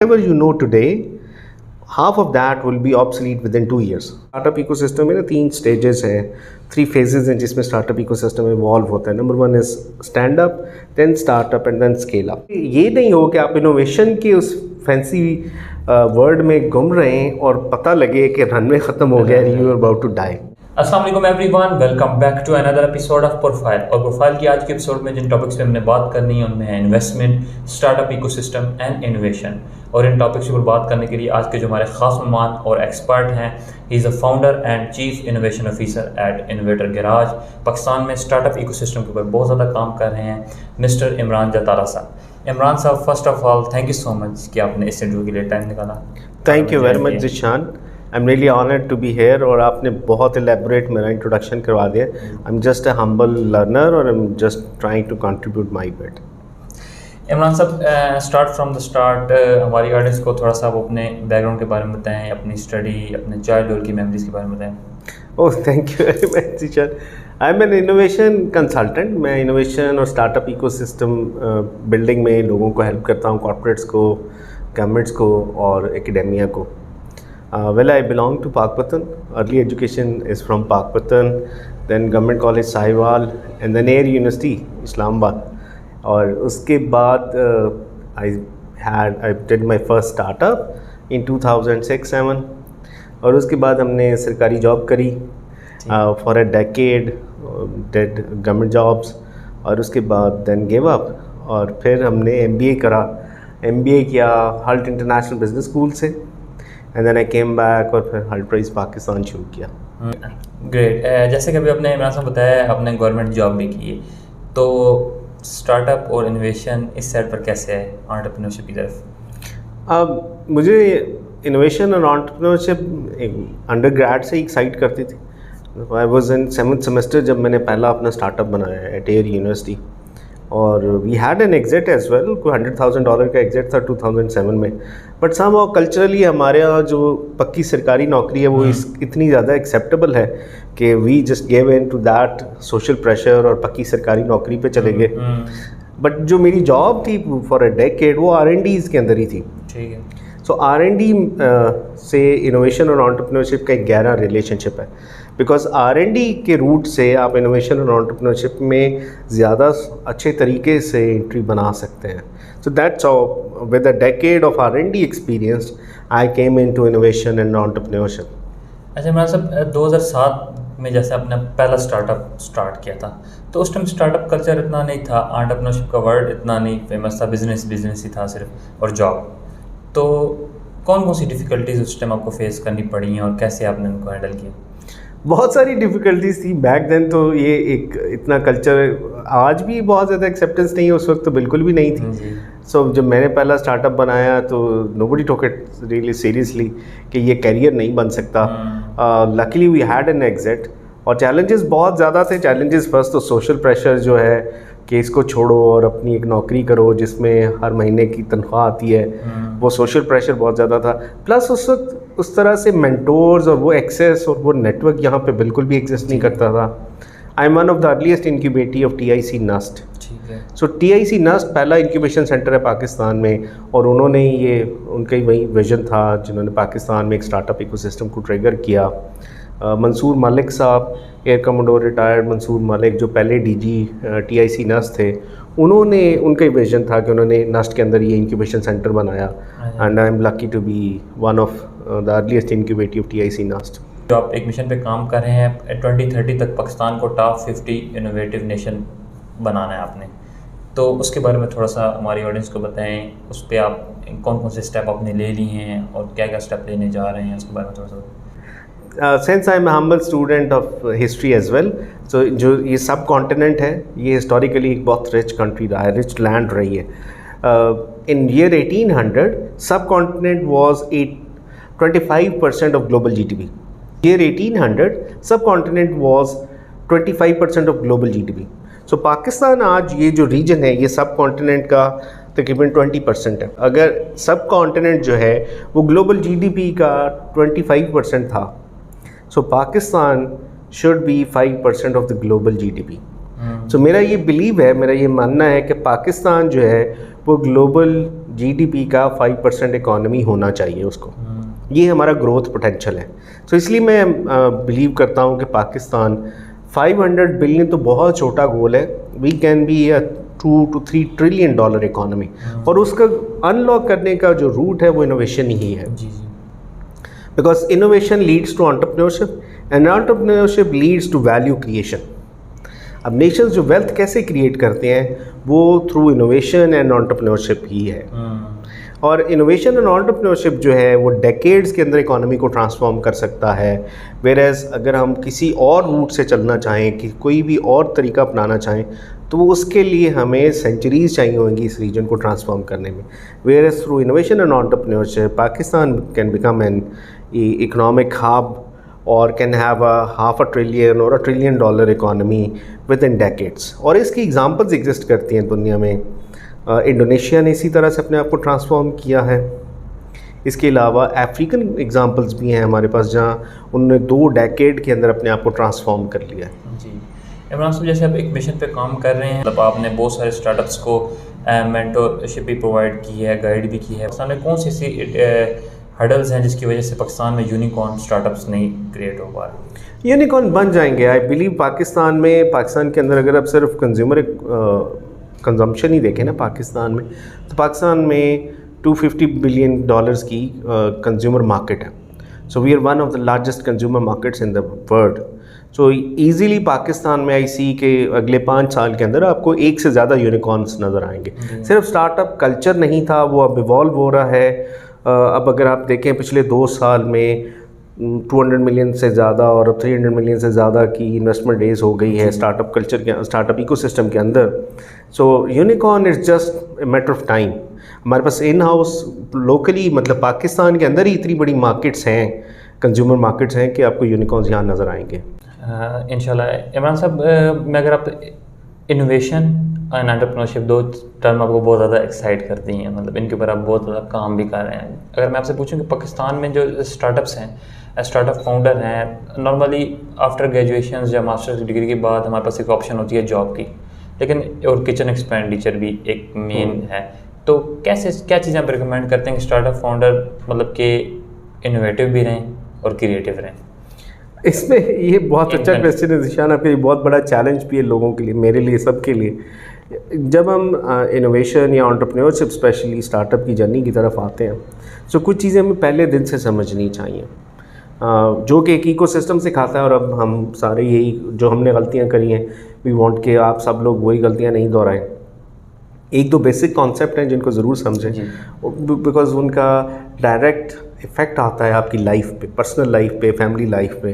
Whatever you know today, half of that will be obsolete within 2 years. Startup ecosystem में ना 3 stages हैं, 3 phases हैं जिसमें startup ecosystem evolve होता है. Number 1 is stand up, then startup and then scale up. ये नहीं हो कि आप इनोवेशन के उस फैंसी वर्ड में घूम रहे हैं और पता लगे कि रनवे ख़त्म हो गया, you are about to die. अस्सलाम वालेकुम everyone, welcome back to another episode of profile. और प्रोफाइल की आज के एपिसोड में जिन टॉपिक्स पे हमने बात करनी है उनमें है investment, startup ecosystem and innovation. और इन टॉपिक्स के ऊपर बात करने के लिए आज के जो हमारे खास मेहमान और एक्सपर्ट हैं, he is a founder and chief innovation officer eight innovator garage. Pakistan में स्टार्टअप इकोसिस्टम के ऊपर बहुत ज़्यादा काम कर रहे हैं मिस्टर इमरान जतारा साहब. इमरान साहब, first of all thank you so much कि आपने इस इंटरव्यू के लिए टाइम निकाला. Thank you very much Zeeshan, I am really honoured to be here. और आपने बहुत एलेबोरेट मेरा इंट्रोडक्शन करवा दिया. I am just a humble learner और I am just trying to contribute my bit. Imran साहब, स्टार्ट फ्रॉम द स्टार्ट हमारी audience को थोड़ा सा आप अपने बैकग्राउंड के बारे में बताएं, अपनी स्टडी, अपने चाइल्डहुड की मेमोरीज के बारे में बताएं. Oh thank you very much Zeeshan. I am an innovation consultant. मैं इनोवेशन और स्टार्टअप इकोसिस्टम बिल्डिंग में लोगों को हेल्प करता हूँ, कॉर्पोरेट्स को, गवर्नमेंट्स को और एकेडेमिया को. Well, I belong to Pakpatan. Early education is from Pakpatan, then Government College Sahiwal, and then Air University Islamabad. और उसके बाद I did my first startup in 2006-07. और उसके बाद हमने सरकारी जॉब करी for a decade, did government jobs. और उसके बाद then gave up. और फिर हमने MBA करा. MBA किया हल्ट इंटरनेशनल बिजनेस स्कूल से. And then I came back और फिर हल्ट प्राइज पाकिस्तान शुरू किया. ग्रेट. जैसे कि अभी आपने इमरान साहब बताया आपने गवर्नमेंट जॉब भी की है, तो स्टार्टअप और इनोवेशन इस साइड पर कैसे है एंटरप्रेन्योरशिप की तरफ? अब मुझे इनोवेशन और एंटरप्रेन्योरशिप अंडर ग्रेड से एक्साइट करती थी. I was in 7th semester जब मैंने पहला अपना स्टार्टअप बनाया एट एयर यूनिवर्सिटी. और we had an exit as well. कोई $100,000 का एग्जिट था 2007 में. बट समहाउ कल्चरली हमारे यहाँ जो पक्की सरकारी नौकरी है वो इतनी ज़्यादा एक्सेप्टेबल है कि we just gave in to that social pressure और पक्की सरकारी नौकरी पे चले गए. बट जो मेरी जॉब थी फॉर अ डेकेड वो R&Ds के अंदर ही थी. ठीक है. सो R&D से इनोवेशन और एंटरप्रेन्योरशिप का एक गहरा रिलेशनशिप है. बिकॉज R&D के रूट से आप इनोवेशन और एंटरप्रेन्योरशिप में ज़्यादा अच्छे तरीके से एंट्री बना सकते हैं. So that's how with a decade of R&D experience I came into innovation and entrepreneurship. अच्छा इमरान साहब, 2007 में जैसे आपने पहला स्टार्टअप स्टार्ट किया था, तो उस टाइम स्टार्टअप कल्चर इतना नहीं था, एंटरप्रेन्योरशिप का वर्ड इतना नहीं फेमस था, बिजनेस ही था सिर्फ और जॉब. तो कौन सी डिफ़िकल्टीज उस टाइम आपको फेस करनी पड़ी हैं और कैसे आपने उनको हैंडल किया? बहुत सारी डिफ़िकल्टीज थी बैक देन. तो ये एक इतना कल्चर आज भी बहुत ज़्यादा एक्सेप्टेंस नहीं है, उस वक्त तो बिल्कुल भी नहीं थी. सो जब मैंने पहला स्टार्टअप बनाया तो nobody took it really seriously कि ये करियर नहीं बन सकता. Luckily we had an exit. और चैलेंजेस बहुत ज़्यादा थे. चैलेंजेस फर्स्ट तो सोशल प्रेशर जो है कि इसको छोड़ो और अपनी एक नौकरी करो जिसमें हर महीने की तनख्वाह आती है. वो सोशल प्रेशर बहुत ज़्यादा था. प्लस उस वक्त उस तरह से मेंटोर्स और वो एक्सेस और वो नेटवर्क यहाँ पे बिल्कुल भी एग्जिस्ट नहीं करता था. I am one of the earliest incubatee of TIC NUST. So TIC NUST पहला इंक्यूबेशन सेंटर है पाकिस्तान में. और उन्होंने ये उनका ही वही विजन था जिन्होंने पाकिस्तान में एक स्टार्टअप इकोसिस्टम को ट्रिगर किया. मंसूर मलिक साहब, air commodore retired Mansoor Malik जो पहले DG TIC NUST थे, उन्होंने उनका ही विजन था कि उन्होंने NUST के अंदर ये इंक्यूबेशन सेंटर बनाया. And I am lucky to be one of the earliest incubatee of TIC NUST. जो आप एक मिशन पे काम कर रहे हैं, 2030 तक पाकिस्तान को टॉप 50 इनोवेटिव नेशन बनाना है आपने, तो उसके बारे में थोड़ा सा हमारी ऑडियंस को बताएं. उस पर आप कौन से स्टेप आपने ले लिए हैं और क्या क्या स्टेप लेने जा रहे हैं, उसके बारे में थोड़ा सा. Since I am a humble student of history as well, so जो ये सब कॉन्टिनेंट है ये हिस्टोरिकली एक बहुत रिच कंट्री रहा है, रिच लैंड रही है. इन ईयर 1800 सब continent was 25% of global GDP. Year 1800 सब continent was 25% of global GDP. सो पाकिस्तान आज ये जो रीजन है ये सब कॉन्टिनेंट का तकरीबन 20% है. अगर सब कॉन्टिनेंट जो है वो ग्लोबल GDP का 25% था, so Pakistan should be 5% of the global GDP. So मेरा ये बिलीव है, मेरा ये मानना है कि पाकिस्तान जो है वो ग्लोबल जीडीपी का 5% इकॉनमी होना चाहिए उसको। ये हमारा ग्रोथ पोटेंशियल है। तो इसलिए मैं बिलीव करता हूँ कि पाकिस्तान 500 बिलियन तो बहुत छोटा गोल है। We can be a 2 to 3 trillion dollar economy, और उसका अनलॉक करने का जो रूट है वो इनोवेशन ही है। Because innovation leads to entrepreneurship and entrepreneurship leads to value creation. अब नेशंस जो वेल्थ कैसे क्रिएट करते हैं वो थ्रू इनोवेशन एंड एंटरप्रेन्योरशिप ही है। और इनोवेशन एंड एंटरप्रेन्योरशिप जो है वो डेकेड्स के अंदर इकोनॉमी को ट्रांसफॉर्म कर सकता है। वेयरएज अगर हम किसी और रूट से चलना चाहें, कि कोई भी और तरीका अपनाना चाहें, तो उसके लिए हमें सेंचुरीज चाहिए होंगी इस रीजन को ट्रांसफॉर्म करने में। Whereas through innovation and entrepreneurship Pakistan can become an economic hub और कैन हैव a $500 billion और $1 trillion economy with in decades. और इसकी एग्जांपल्स एग्जिस्ट करती हैं दुनिया में। इंडोनेशिया ने इसी तरह से अपने आप को ट्रांसफॉर्म किया है। इसके अलावा अफ्रीकन एग्जांपल्स भी हैं हमारे पास, जहां उन्होंने 2 डेकेड के अंदर अपने आप को ट्रांसफॉर्म कर लिया है। जी इमरान साहब, जैसे आप एक मिशन पे काम कर रहे हैं, मतलब आपने बहुत सारे स्टार्टअप्स को मेंटरशिप भी प्रोवाइड की है, गाइड भी की है। पाकिस्तान में कौन सी ऐसी हर्डल्स हैं जिसकी वजह से पाकिस्तान में यूनिकॉर्न स्टार्टअप्स नहीं क्रिएट हो पा रहे? यूनिकॉर्न बन जाएंगे आई बिलीव। पाकिस्तान के अंदर अगर आप सिर्फ कंज्यूमर कंजम्पशन ही देखें ना पाकिस्तान में, तो पाकिस्तान में $250 billion की कंज्यूमर मार्केट है। So we are one of the largest consumer markets in the world. So easily Pakistan में आई सी के अगले 5 साल के अंदर आपको 1 से ज़्यादा यूनिकॉर्न्स नज़र आएंगे। सिर्फ स्टार्टअप कल्चर नहीं था, वो अब इवॉल्व हो रहा है। अब अगर आप देखें पिछले 2 साल में 200 मिलियन से ज़्यादा और 300 मिलियन से ज़्यादा की इन्वेस्टमेंट रेज हो गई है स्टार्टअप कल्चर के, स्टार्टअप इकोसिस्टम के अंदर। So unicorn is just a matter of time. हमारे पास इन हाउस लोकली, मतलब पाकिस्तान के अंदर ही इतनी बड़ी मार्केट्स हैं, कंज्यूमर मार्केट्स हैं, कि आपको यूनिकॉर्न्स यहाँ नज़र आएंगे इंशाल्लाह। इमरान साहब, मैं अगर आप इनोवेशन एंड एंटरप्रेन्योरशिप 2 टर्म आपको बहुत ज़्यादा एक्साइट करती हैं, मतलब इनके ऊपर आप बहुत ज़्यादा काम भी कर रहे हैं। अगर मैं आपसे पूछूं कि पाकिस्तान में जो स्टार्टअप्स हैं, स्टार्टअप फाउंडर हैं, नॉर्मली आफ्टर ग्रेजुएशन या मास्टर्स डिग्री के बाद हमारे पास एक ऑप्शन होती है जॉब की, लेकिन और किचन एक्सपेंडिचर भी एक मेन है। तो क्या चीज़ें आप रिकमेंड करते हैं कि स्टार्टअप फाउंडर मतलब कि इनोवेटिव भी रहें और क्रिएटिव रहें? इसमें ये बहुत अच्छा क्वेश्चन है ज़ीशान आपका। ये बहुत बड़ा चैलेंज भी है लोगों के लिए, मेरे लिए, सबके लिए। जब हम इनोवेशन या एंटरप्रेन्योरशिप स्पेशली स्टार्टअप की जर्नी की तरफ आते हैं, तो कुछ चीज़ें हमें पहले दिन से समझनी चाहिए, जो कि एक इकोसिस्टम सिखाता है। और अब हम सारे यही जो हमने गलतियाँ करी हैं, वी वांट के आप सब लोग वही गलतियाँ नहीं दोहराएं। 1-2 बेसिक कॉन्सेप्ट हैं जिनको ज़रूर समझें, बिकॉज उनका डायरेक्ट इफ़ेक्ट आता है आपकी लाइफ पे, पर्सनल लाइफ पे, फैमिली लाइफ पे।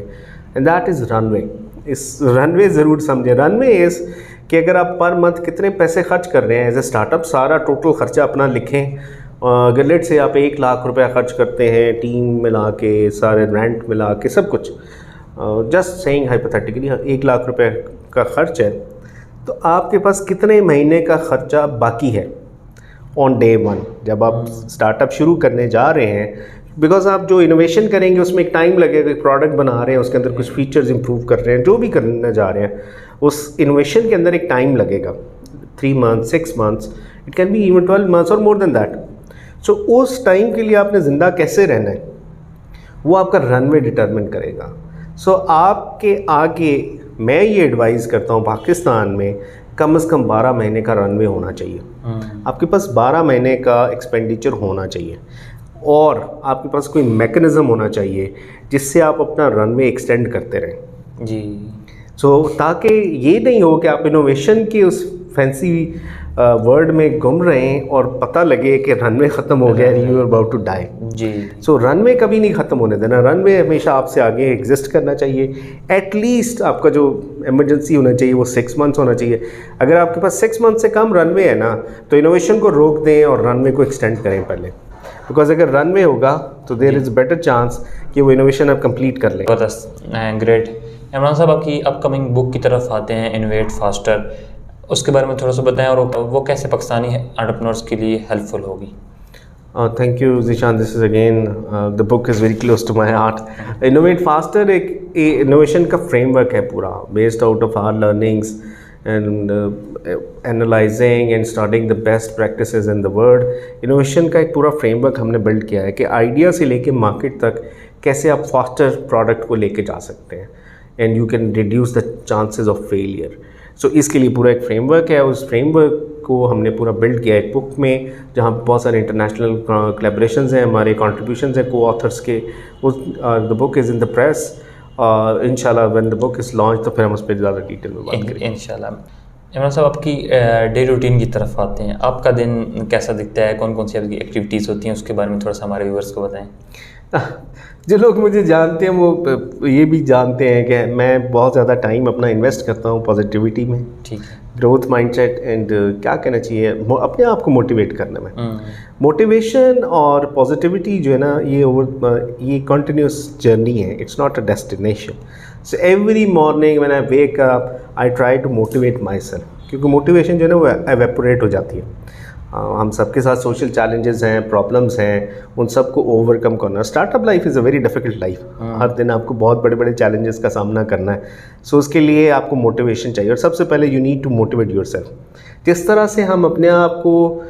And that is runway. इस रनवे ज़रूर समझें। रनवे इज़ कि अगर आप पर मंथ कितने पैसे खर्च कर रहे हैं एज ए स्टार्टअप, सारा टोटल ख़र्चा अपना लिखें। अगर लेट से आप 1 लाख रुपया खर्च करते हैं, टीम मिला के, सारे रेंट मिला के, सब कुछ, जस्ट सेइंग हाइपोथेटिकली 1 लाख रुपये का खर्च है, तो आपके पास कितने महीने का खर्चा बाकी है ऑन डे 1 जब आप स्टार्टअप शुरू करने जा रहे हैं? बिकॉज आप जो इनोवेशन करेंगे उसमें एक टाइम लगेगा। एक प्रोडक्ट बना रहे हैं, उसके अंदर कुछ फीचर्स इंप्रूव कर रहे हैं, जो भी करने जा रहे हैं, उस इनोवेशन के अंदर एक टाइम लगेगा, 3 months, 6 months, it can be even 12 months और मोर देन दैट। सो उस टाइम के लिए आपने ज़िंदा कैसे रहना है, वो आपका रनवे डिटरमिन करेगा। सो आपके आगे मैं ये एडवाइज़ करता हूँ, पाकिस्तान में कम से कम 12 महीने का रनवे होना चाहिए। आपके पास 12 महीने का एक्सपेंडिचर होना चाहिए, और आपके पास कोई मैकेनिज़्म होना चाहिए जिससे आप अपना रनवे एक्सटेंड करते रहें। जी। सो ताकि ये नहीं हो कि आप इनोवेशन के उस फैंसी वर्ड में घूम रहे हैं और पता लगे कि रनवे ख़त्म हो गया, you are about to die. जी। सो रनवे कभी नहीं ख़त्म होने देना। रनवे हमेशा आपसे आगे एग्जिस्ट करना चाहिए। एटलीस्ट आपका जो इमरजेंसी होना चाहिए वो 6 months होना चाहिए। अगर आपके पास 6 months से कम रनवे है ना, तो इनोवेशन को रोक दें और रनवे को एक्सटेंड करें पहले। बिकॉज अगर रनवे होगा तो देयर इज़ बेटर चांस कि वो इनोवेशन आप कंप्लीट कर लें। ग्रेट। इमरान साहब, आपकी अपकमिंग बुक की तरफ आते हैं, इनोवेट फास्टर, उसके बारे में थोड़ा सा बताएं, और वो कैसे पाकिस्तानी एंटरप्रेन्योर्स के लिए हेल्पफुल होगी? Thank you Zeeshan, this is again the book is very close to my heart. Innovate faster एक इनोवेशन का फ्रेमवर्क है पूरा, based out of our learnings and analysing and starting the best practices in the world. Innovation का एक पूरा framework हमने build किया है कि आइडिया से लेके मार्केट तक कैसे आप फास्टर प्रोडक्ट को लेके जा सकते हैं and you can reduce the chances of failure. So इसके लिए पूरा एक फ्रेमवर्क है, उस फ्रेमवर्क को हमने पूरा बिल्ड किया एक बुक में, जहाँ बहुत सारे इंटरनेशनल कोलैबोरेशंस हैं, हमारे कंट्रीब्यूशंस हैं को ऑथर्स के। उस the book is in the press. इंशाल्लाह when the book is launch तो फिर हम उस पर ज़्यादा डिटेल में बात करेंगे इंशाल्लाह। इमरान साहब, आपकी डे रूटीन की तरफ आते हैं। आपका दिन कैसा दिखता है, कौन कौन सी आपकी एक्टिविटीज़ होती हैं, उसके बारे में थोड़ा सा हमारे व्यूअर्स को बताएं। जो लोग मुझे जानते हैं वो ये भी जानते हैं कि मैं बहुत ज़्यादा टाइम अपना इन्वेस्ट करता हूँ पॉजिटिविटी में, ठीक है, ग्रोथ माइंडसेट एंड क्या कहना चाहिए, अपने आप को मोटिवेट करने में। मोटिवेशन और पॉजिटिविटी जो है ना, ये कंटिन्यूस जर्नी है, it's not a destination. So every morning when I wake up I try to motivate my self, क्योंकि मोटिवेशन जो है ना वो एवेपोरेट हो जाती है। हम सबके साथ सोशल चैलेंजेस हैं, प्रॉब्लम्स हैं, उन सबको ओवरकम करना। Startup life is a very difficult life, हर दिन आपको बहुत बड़े बड़े चैलेंजेस का सामना करना है। सो उसके लिए आपको मोटिवेशन चाहिए, और सबसे पहले you need to motivate yourself. जिस तरह से हम अपने आप को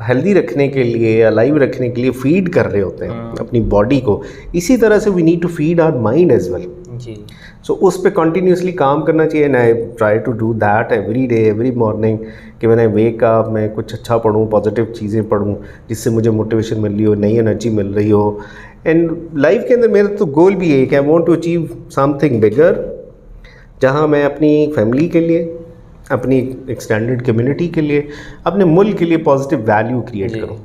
हेल्दी रखने के लिए, अलाइव रखने के लिए फीड कर रहे होते हैं अपनी बॉडी को, इसी तरह से we need to feed our mind as well जी। सो उस पर कंटिन्यूसली काम करना चाहिए, and I try to do that every day every morning कि मैंने वेक अप, मैं कुछ अच्छा पढूं, पॉजिटिव चीज़ें पढूं जिससे मुझे मोटिवेशन मिल रही हो, नई एनर्जी मिल रही हो। एंड लाइफ के अंदर मेरा तो गोल भी है कि I want to achieve something bigger, जहां मैं अपनी फैमिली के लिए, अपनी एक्सटेंडेड कम्युनिटी के लिए, अपने मुल्क के लिए पॉजिटिव वैल्यू क्रिएट करूँ।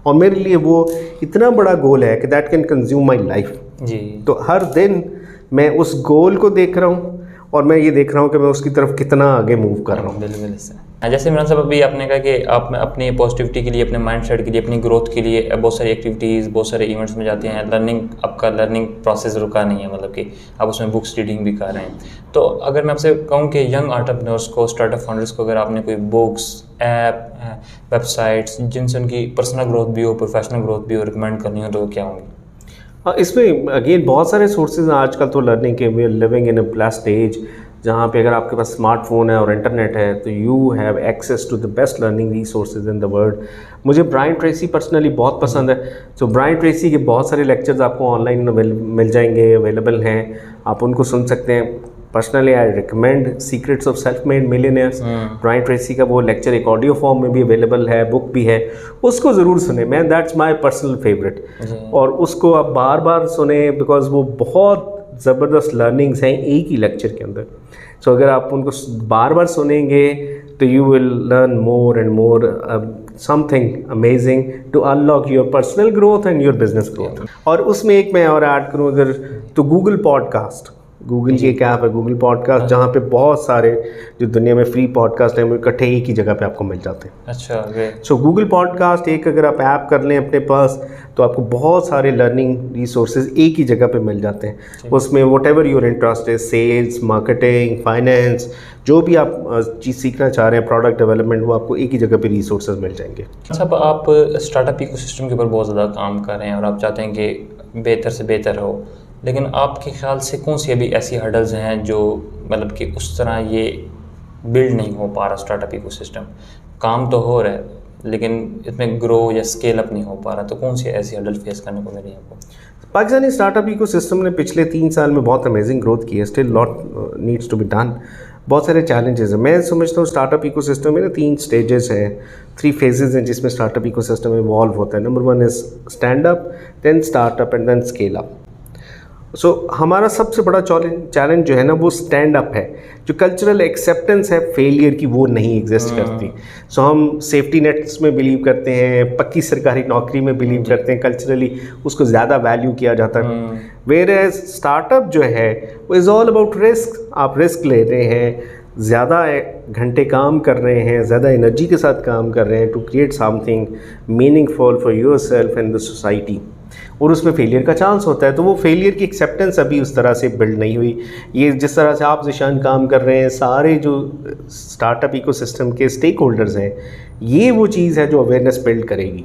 और मेरे लिए वो इतना बड़ा गोल है कि that can consume my life जी। तो हर दिन मैं उस गोल को देख रहा हूँ और मैं ये देख रहा हूँ कि मैं उसकी तरफ कितना आगे मूव कर रहा हूँ। बिल्कुल। जैसे इमरान साहब अभी आपने कहा कि आप अपनी पॉजिटिविटी के लिए, अपने माइंडसेट के लिए, अपनी ग्रोथ के लिए बहुत सारी एक्टिविटीज़, बहुत सारे इवेंट्स में जाते हैं। आपका लर्निंग प्रोसेस रुका नहीं है, मतलब कि आप उसमें बुक्स रीडिंग भी कर रहे हैं। तो अगर मैं आपसे कहूँ कि यंग एंटरप्रेन्योर्स को, स्टार्टअप फाउंडर्स को, अगर आपने कोई बुक्स, ऐप, वेबसाइट्स जिनसे उनकी पर्सनल ग्रोथ भी हो, प्रोफेशनल ग्रोथ भी हो, रिकमेंड करनी हो, तो क्या होंगी? इसमें अगेन बहुत सारे सोर्सेज हैं आजकल तो लर्निंग के। We are living in a blessed age जहाँ पे अगर आपके पास स्मार्टफोन है और इंटरनेट है तो you have access to the best learning resources in the world. मुझे ब्रायन ट्रेसी पर्सनली बहुत पसंद है। सो ब्रायन ट्रेसी के बहुत सारे लेक्चर्स आपको ऑनलाइन मिल जाएंगे, अवेलेबल हैं, आप उनको सुन सकते हैं। Personally I recommend secrets of self made millionaires. Brian Tracy का वो लेक्चर एक ऑडियो फॉर्म में भी अवेलेबल है, बुक भी है, उसको ज़रूर सुने। मैं दैट्स माय पर्सनल फेवरेट, और उसको आप बार बार सुने बिकॉज वो बहुत ज़बरदस्त लर्निंग्स हैं एक ही लेक्चर के अंदर। सो अगर आप उनको बार बार सुनेंगे तो you will learn more and more something amazing to unlock your personal growth and your business growth. और उसमें एक मैं और ऐड करूँ अगर तो गूगल पॉडकास्ट, गूगल की एक ऐप है गूगल पॉडकास्ट, जहाँ पे बहुत सारे जो दुनिया में फ्री पॉडकास्ट हैं वो इकट्ठे एक ही जगह पे आपको मिल जाते हैं। अच्छा, सो गूगल पॉडकास्ट एक अगर आप ऐप कर लें अपने पास तो आपको बहुत सारे लर्निंग रिसोर्सेज एक ही जगह पे मिल जाते हैं। उसमें वट एवर योर इंटरेस्ट है, सेल्स, मार्केटिंग, फाइनेंस, जो भी आप चीज़ सीखना चाह रहे हैं, प्रोडक्ट डेवलपमेंट, वो आपको एक ही जगह पे रिसोर्सेज मिल जाएंगे। अच्छा, आप स्टार्टअप इकोसिस्टम के ऊपर बहुत ज़्यादा काम कर रहे हैं और आप चाहते हैं कि बेहतर से बेहतर हो, लेकिन आपके ख्याल से कौन सी अभी ऐसी हर्डल्स हैं जो मतलब कि उस तरह ये बिल्ड नहीं हो पा रहा स्टार्टअप इकोसिस्टम? काम तो हो रहा है लेकिन इसमें ग्रो या स्केल अप नहीं हो पा रहा, तो कौन सी ऐसी हर्डल फेस करने को मिली है आपको? पाकिस्तानी स्टार्टअप इकोसिस्टम ने पिछले 3 साल में बहुत अमेजिंग ग्रोथ की है। Still lot needs to be done. बहुत सारे चैलेंजेस हैं। मैं समझता हूँ स्टार्टअप इकोसिस्टम में ना 3 स्टेजेस हैं, 3 फेजेस हैं जिसमें स्टार्टअप इकोसिस्टम इवॉल्व होता है। Number 1 is stand up, then startup and then scale up. So हमारा सबसे बड़ा चैलेंज जो है ना वो स्टैंड अप है। जो कल्चरल एक्सेप्टेंस है फेलियर की वो नहीं एग्जिस्ट करती। सो हम सेफ्टी नेट्स में बिलीव करते हैं, पक्की सरकारी नौकरी में बिलीव करते हैं, कल्चरली उसको ज़्यादा वैल्यू किया जाता है। वेयर एज स्टार्टअप जो है वो इज़ ऑल अबाउट रिस्क। आप रिस्क ले रहे हैं, ज़्यादा घंटे काम कर रहे हैं, ज़्यादा एनर्जी के साथ काम कर रहे हैं to create something meaningful for your self and the society, और उसमें फेलियर का चांस होता है। तो वो फेलियर की एक्सेप्टेंस अभी उस तरह से बिल्ड नहीं हुई। ये जिस तरह से आप ज़िशान काम कर रहे हैं, सारे जो स्टार्टअप इकोसिस्टम के स्टेक होल्डर्स हैं, ये वो चीज़ है जो अवेयरनेस बिल्ड करेगी,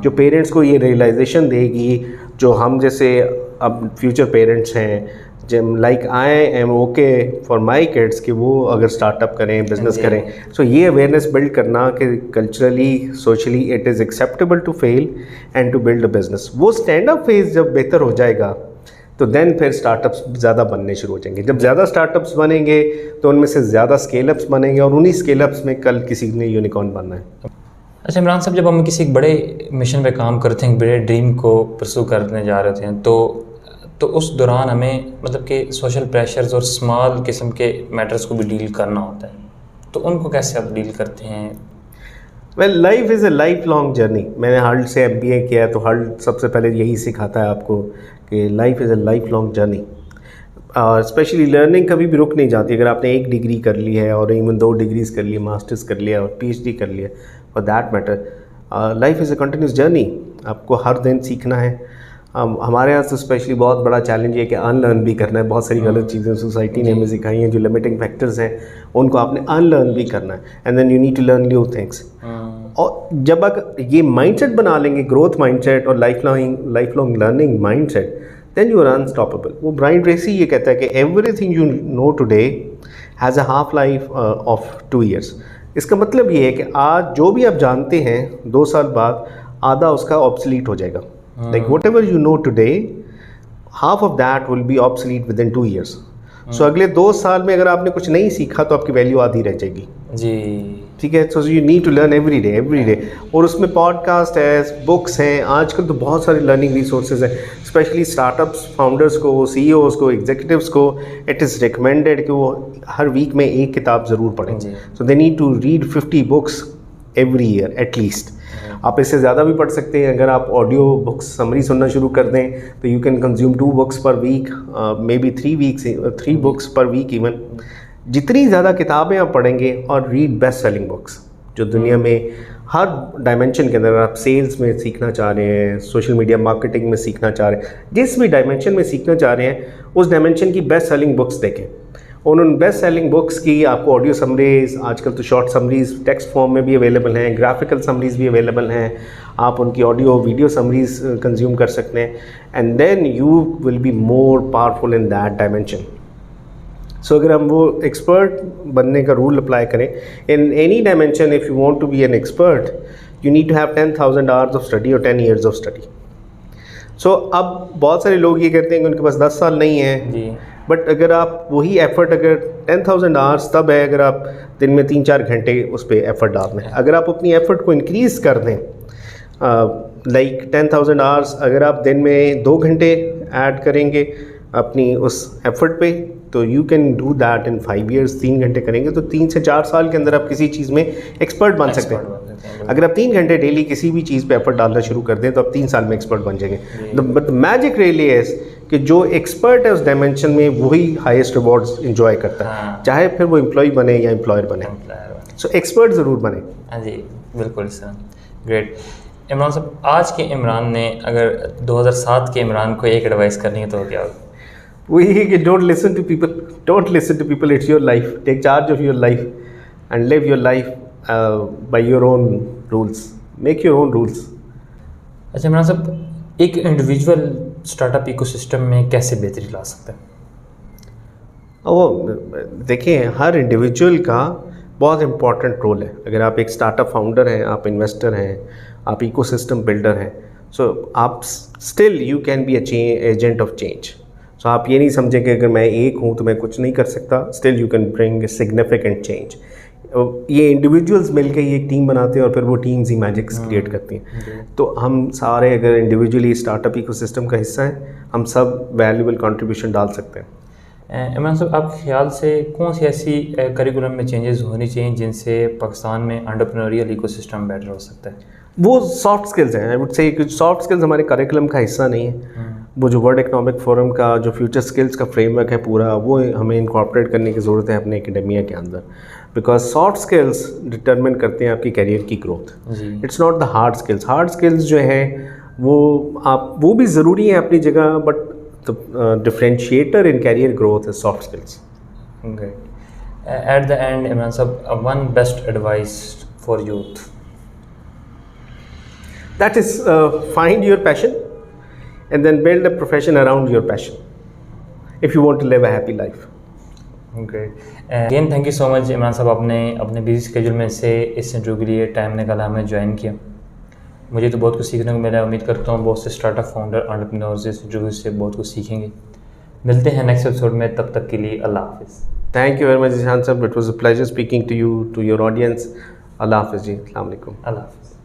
जो पेरेंट्स को ये रियलाइजेशन देगी, जो हम जैसे अब फ्यूचर पेरेंट्स हैं जब like I am okay for my kids कि वो अगर स्टार्टअप करें, बिजनेस करें, सो ये अवेयरनेस बिल्ड करना कि culturally socially it is acceptable to fail and to build a business. वो स्टैंड अप फेज जब बेहतर हो जाएगा तो देन फिर स्टार्टअप्स ज़्यादा बनने शुरू हो जाएंगे। जब ज़्यादा स्टार्टअप्स बनेंगे तो उनमें से ज़्यादा स्केलअप्स बनेंगे और उन्हीं स्केलअप्स में कल किसी ने यूनिकॉर्न बनना है। अच्छा इमरान साहब, जब हम किसी एक बड़े मिशन पे काम करते हैं, बड़े ड्रीम को परसू करने जा रहे थे, तो उस दौरान हमें मतलब कि सोशल प्रेशर्स और स्मॉल किस्म के मैटर्स को भी डील करना होता है, तो उनको कैसे आप डील करते हैं? Well, life is a life long journey. मैंने हार्ड से MBA किया है, तो हार्ड सबसे पहले यही सिखाता है आपको कि life is a life long journey. Specially learning कभी भी रुक नहीं जाती। अगर आपने 1 डिग्री कर ली है और इवन 2 डिग्रीज कर ली, मास्टर्स कर लिया और PhD कर लिया, for that matter life is a continuous journey. आपको हर दिन सीखना है। हमारे यहाँ तो स्पेशली बहुत बड़ा चैलेंज है कि अनलर्न भी करना है। बहुत सारी गलत चीज़ें सोसाइटी ने हमें सिखाई हैं, जो लिमिटिंग फैक्टर्स हैं, उनको आपने अनलर्न भी करना है। And then you need to learn new things. और जब अगर ये माइंडसेट बना लेंगे, ग्रोथ माइंडसेट और life long learning mindset, then you are unstoppable. वो ब्रायन ट्रेसी ये कहता है कि everything you know today has a half life of 2 years। इसका मतलब ये है कि आज जो भी आप जानते हैं 2 साल बाद आधा उसका ऑब्सलीट हो जाएगा। Like what ever you know today, half of that will be obsolete with in 2 years। सो अगले 2 साल में अगर आपने कुछ नहीं सीखा तो आपकी वैल्यू आधी रह जाएगी जी, ठीक है। So you need to learn every day. और उसमें पॉडकास्ट है, बुक्स हैं, आजकल तो बहुत सारे लर्निंग रिसोर्सेज हैं। स्पेशली स्टार्टअप्स फाउंडर्स को, CEOs को, एग्जीक्यूटिव्स को इट इज़ रिकमेंडेड कि वो हर वीक में 1 किताब ज़रूर पढ़ें। So they need to read 50 books every year at least. आप इससे ज़्यादा भी पढ़ सकते हैं। अगर आप ऑडियो बुक्स समरी सुनना शुरू कर दें तो you can consume 2 books per week, maybe 3 books per week even. जितनी ज़्यादा किताबें आप पढ़ेंगे और रीड बेस्ट सेलिंग बुक्स जो दुनिया में हर डायमेंशन के अंदर, आप सेल्स में सीखना चाह रहे हैं, सोशल मीडिया मार्केटिंग में सीखना चाह रहे हैं, जिस भी डायमेंशन में सीखना चाह रहे हैं, उस डायमेंशन की बेस्ट सेलिंग बुक्स देखें। और उन बेस्ट सेलिंग बुक्स की आपको ऑडियो समरीज, आजकल तो शॉर्ट समरीज टेक्स्ट फॉर्म में भी अवेलेबल हैं, ग्राफिकल समरीज भी अवेलेबल हैं। आप उनकी ऑडियो वीडियो समरीज कंज्यूम कर सकते हैं and then you will be more powerful in that dimension. So अगर हम वो एक्सपर्ट बनने का रूल अप्लाई करें in any dimension, if you want to be an expert you need to have 10,000 hours of study और 10 years of study. सो अब बहुत सारे लोग ये कहते हैं कि उनके पास 10 साल नहीं है, बट अगर आप वही एफर्ट, अगर 10,000 आवर्स तब है अगर आप दिन में 3-4 घंटे उस पर एफर्ट डाल दें। अगर आप अपनी एफर्ट को इंक्रीज़ कर दें, लाइक 10,000 आवर्स अगर आप दिन में 2 घंटे ऐड करेंगे अपनी उस एफर्ट पे, तो you can do that in 5 years। 3 घंटे करेंगे तो 3 से 4 साल के अंदर आप किसी चीज़ में एक्सपर्ट बन सकते हैं। अगर आप 3 घंटे डेली किसी भी चीज़ पे एफर्ट डालना शुरू कर दें तो आप 3 साल में एक्सपर्ट बन जाएंगे। बट मैजिक रियली इज कि जो एक्सपर्ट है उस डायमेंशन में वही हाईएस्ट रिवॉर्ड्स इंजॉय करता है, चाहे फिर वो एम्प्लॉय बने या एम्प्लॉयर बने। सो एक्सपर्ट ज़रूर बने। हाँ जी, बिल्कुल सर, ग्रेट। इमरान साहब, आज के इमरान ने अगर 2007 के इमरान को एक एडवाइस करनी है तो क्या होगा? वही है कि don't listen to people, it's your life. Take charge of your life and live your life by your own rules, make your own rules. अच्छा इमरान साहब, एक इंडिविजुअल स्टार्टअप इकोसिस्टम में कैसे बेहतरी ला सकता है? वो देखिए, हर इंडिविजुअल का बहुत इम्पॉर्टेंट रोल है। अगर आप एक स्टार्टअप फाउंडर हैं, आप इन्वेस्टर हैं, आप इकोसिस्टम बिल्डर हैं, सो आप still you can be agent of change. So आप ये नहीं समझें कि अगर मैं एक हूँ तो मैं कुछ नहीं कर सकता। Still you can bring a significant change. ये इंडिविजुअल्स मिलकर ये एक टीम बनाते हैं और फिर वो टीम्स ही मैजिक्स क्रिएट करती हैं। तो हम सारे अगर इंडिविजुअली स्टार्टअप इकोसिस्टम का हिस्सा हैं, हम सब वैल्यूबल कंट्रीब्यूशन डाल सकते हैं। इमरान साहब, आपके ख्याल से कौन सी ऐसी करिकुलम में चेंजेस होनी चाहिए जिनसे पाकिस्तान में एंटरप्रेन्योरियल इकोसिस्टम बेटर हो सकता है? वो सॉफ्ट स्किल्स हैं। I would say soft skills हमारे करिकुलम का हिस्सा नहीं है। वो जो वर्ल्ड इकोनॉमिक फोरम का जो फ्यूचर स्किल्स का फ्रेमवर्क है पूरा, वो हमें इनकॉर्पोरेट करने की ज़रूरत है अपने एकेडमिया के अंदर, बिकॉज सॉफ्ट स्किल्स डिटरमिन करते हैं आपकी करियर की growth. It's not the hard skills. Hard skills जो हैं वो भी ज़रूरी हैं अपनी जगह, but the differentiator in career growth is soft skills. At the end Imran साहब, one best advice for youth? That is find your passion and then build a profession around your passion. if you want to live a happy life. Great again thank you so much Imran साहब, आपने अपने busy schedule में से इस interview के लिए time निकाला, हमें ज्वाइन किया। मुझे तो बहुत कुछ सीखने को मिला, उम्मीद करता हूँ बहुत से स्टार्टअप फाउंडर एंटरप्रेन्योर्स इस इंटरव्यू से बहुत कुछ सीखेंगे। मिलते हैं नेक्स्ट एपिसोड में, तब तक के लिए अल्लाह हाफिज़। Thank you very much, Ishan sir. It was a pleasure speaking to you, to your audience. Allah Hafiz ji. Assalamu alaikum. अल्लाह हाफिज़।